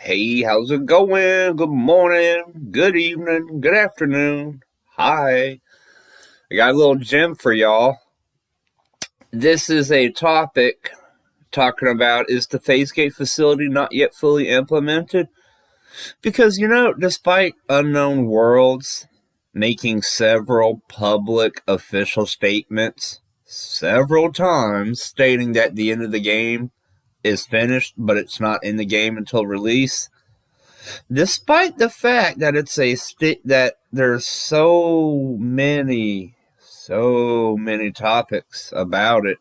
Hey, how's it going? Good morning, good evening, good afternoon. Hi. I got a little gem for y'all. This is a topic talking about, is the phase gate facility not yet fully implemented? Because, despite Unknown Worlds making several public official statements several times stating that the end of the game is finished, but it's not in the game until release, despite the fact that that there's so many topics about it.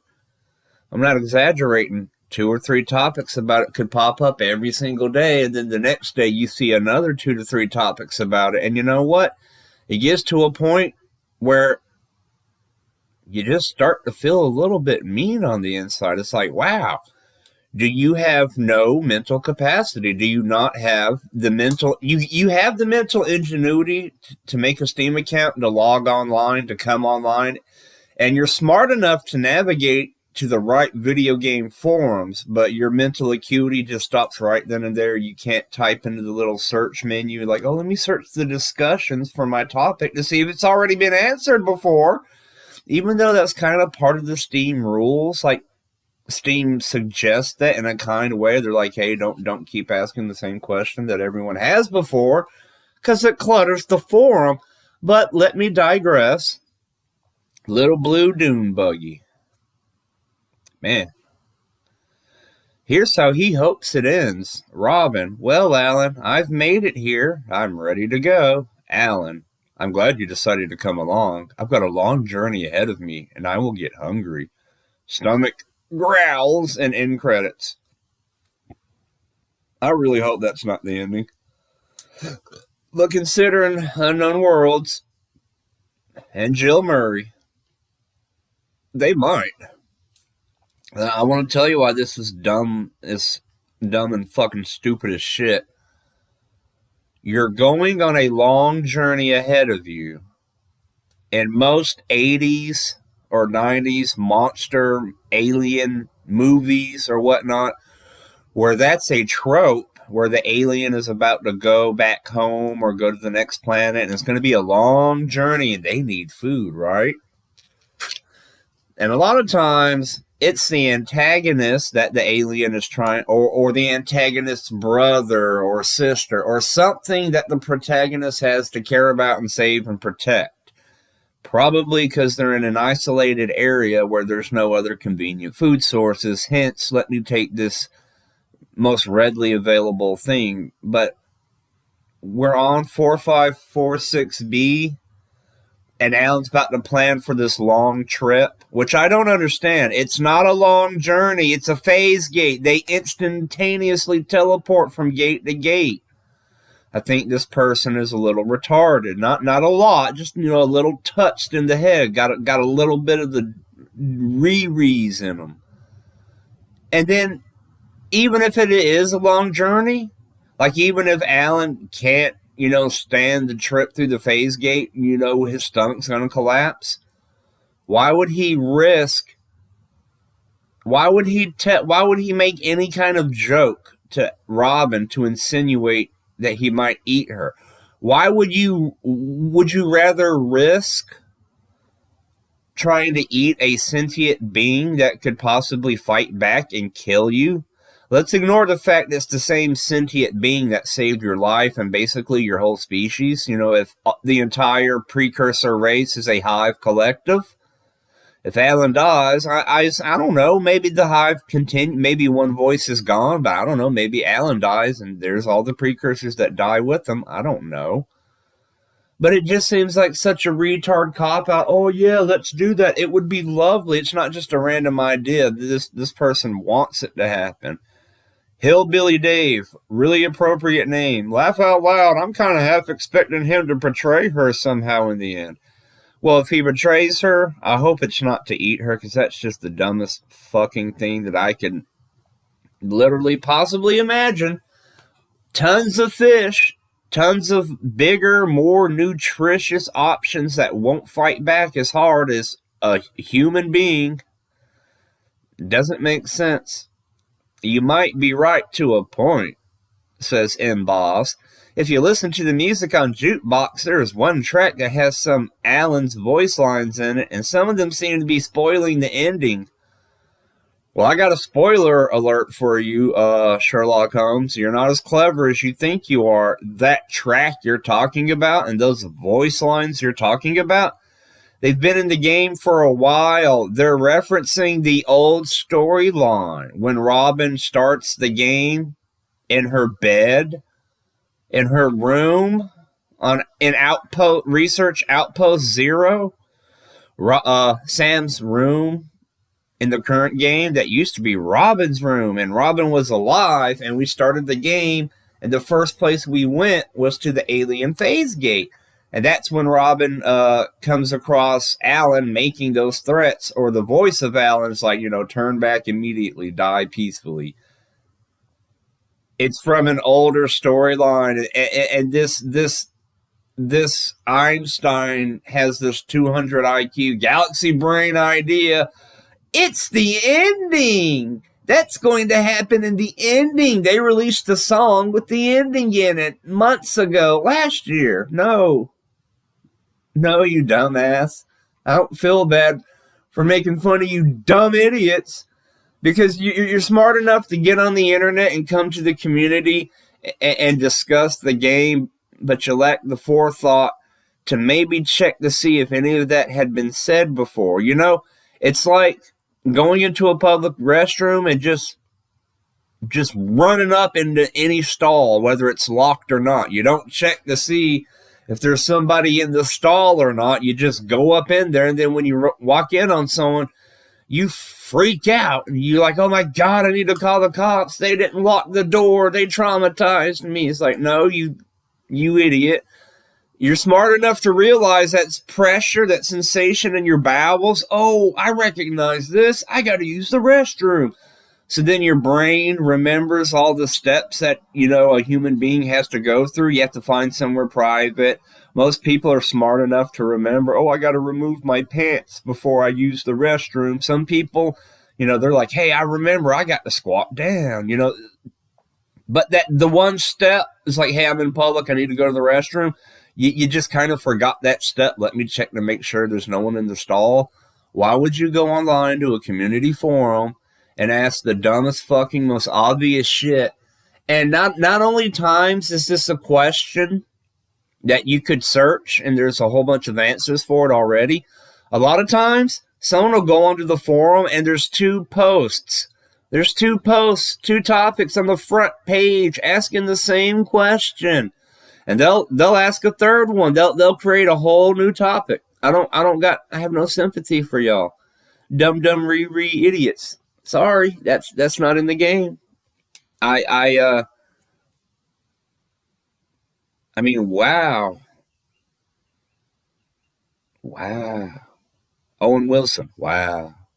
I'm not exaggerating. 2 or 3 topics about it could pop up every single day, and then the next day you see another 2 to 3 topics about it. And you know what? It gets to a point where you just start to feel a little bit mean on the inside. It's like, wow. Do you have no mental capacity? Do you not have the mental... You have the mental ingenuity to make a Steam account, to log online, to come online, and you're smart enough to navigate to the right video game forums, but your mental acuity just stops right then and there. You can't type into the little search menu like, oh, let me search the discussions for my topic to see if it's already been answered before. Even though that's kind of part of the Steam rules, like, Steam suggests that in a kind way. They're like, hey, don't keep asking the same question that everyone has before, because it clutters the forum. But let me digress. Little blue dune buggy. Man. Here's how he hopes it ends. Robin, well, Alan, I've made it here. I'm ready to go. Alan, I'm glad you decided to come along. I've got a long journey ahead of me, and I will get hungry. Stomach growls and end credits. I really hope that's not the ending. But considering Unknown Worlds and Jill Murray, they might. I want to tell you why this is dumb and fucking stupid as shit. You're going on a long journey ahead of you. In most 80s or 90s monster alien movies or whatnot, where that's a trope, where the alien is about to go back home or go to the next planet, and it's going to be a long journey, and they need food, right? And a lot of times, it's the antagonist that the alien is trying, or the antagonist's brother or sister, or something that the protagonist has to care about and save and protect. Probably because they're in an isolated area where there's no other convenient food sources. Hence, let me take this most readily available thing. But we're on 4546B, and Alan's about to plan for this long trip, which I don't understand. It's not a long journey. It's a phase gate. They instantaneously teleport from gate to gate. I think this person is a little retarded. Not a lot, just, a little touched in the head. Got a little bit of the rerees in them. And then, even if it is a long journey, like even if Alan can't, stand the trip through the phase gate, his stomach's going to collapse, why would he make any kind of joke to Robin to insinuate that he might eat her? Why would you rather risk trying to eat a sentient being that could possibly fight back and kill you? Let's ignore the fact that it's the same sentient being that saved your life and basically your whole species. If the entire precursor race is a hive collective, if Alan dies, I don't know, maybe the hive continue, maybe one voice is gone, but I don't know, maybe Alan dies and there's all the precursors that die with him. I don't know. But it just seems like such a retard cop-out. Oh yeah, let's do that. It would be lovely. It's not just a random idea. This person wants it to happen. Hillbilly Dave, really appropriate name. Laugh out loud. I'm kind of half expecting him to portray her somehow in the end. Well, if he betrays her, I hope it's not to eat her, because that's just the dumbest fucking thing that I can literally possibly imagine. Tons of fish, tons of bigger, more nutritious options that won't fight back as hard as a human being. Doesn't make sense. You might be right to a point, says M. Boss. If you listen to the music on Jukebox, there is one track that has some Alan's voice lines in it, and some of them seem to be spoiling the ending. Well, I got a spoiler alert for you, Sherlock Holmes. You're not as clever as you think you are. That track you're talking about and those voice lines you're talking about, they've been in the game for a while. They're referencing the old storyline when Robin starts the game in her bed, in her room, in Research Outpost Zero. Sam's room in the current game that used to be Robin's room, and Robin was alive, and we started the game, and the first place we went was to the alien phase gate. And that's when Robin comes across Alan making those threats, or the voice of Alan's like, turn back immediately, die peacefully. It's from an older storyline, and this Einstein has this 200 IQ galaxy brain idea. It's the ending. That's going to happen in the ending. They released a song with the ending in it months ago, last year. No, you dumbass. I don't feel bad for making fun of you dumb idiots, because you're smart enough to get on the internet and come to the community and discuss the game, but you lack the forethought to maybe check to see if any of that had been said before. It's like going into a public restroom and just running up into any stall, whether it's locked or not. You don't check to see if there's somebody in the stall or not. You just go up in there, and then when you walk in on someone, you freak out. And you're like, oh my God, I need to call the cops. They didn't lock the door. They traumatized me. It's like, no, you idiot. You're smart enough to realize that's pressure, that sensation in your bowels. Oh, I recognize this. I got to use the restroom. So then your brain remembers all the steps that, a human being has to go through. You have to find somewhere private. Most people are smart enough to remember, I got to remove my pants before I use the restroom. Some people, they're like, hey, I remember I got to squat down, But that the one step is like, hey, I'm in public. I need to go to the restroom. You just kind of forgot that step. Let me check to make sure there's no one in the stall. Why would you go online to a community forum and ask the dumbest fucking most obvious shit? And not only times is this a question that you could search and there's a whole bunch of answers for it already. A lot of times someone will go onto the forum and there's two posts. There's two topics on the front page asking the same question. And they'll ask a third one. They'll create a whole new topic. I have no sympathy for y'all. Dumb idiots. Sorry, that's not in the game. I mean, wow. Owen Wilson, wow.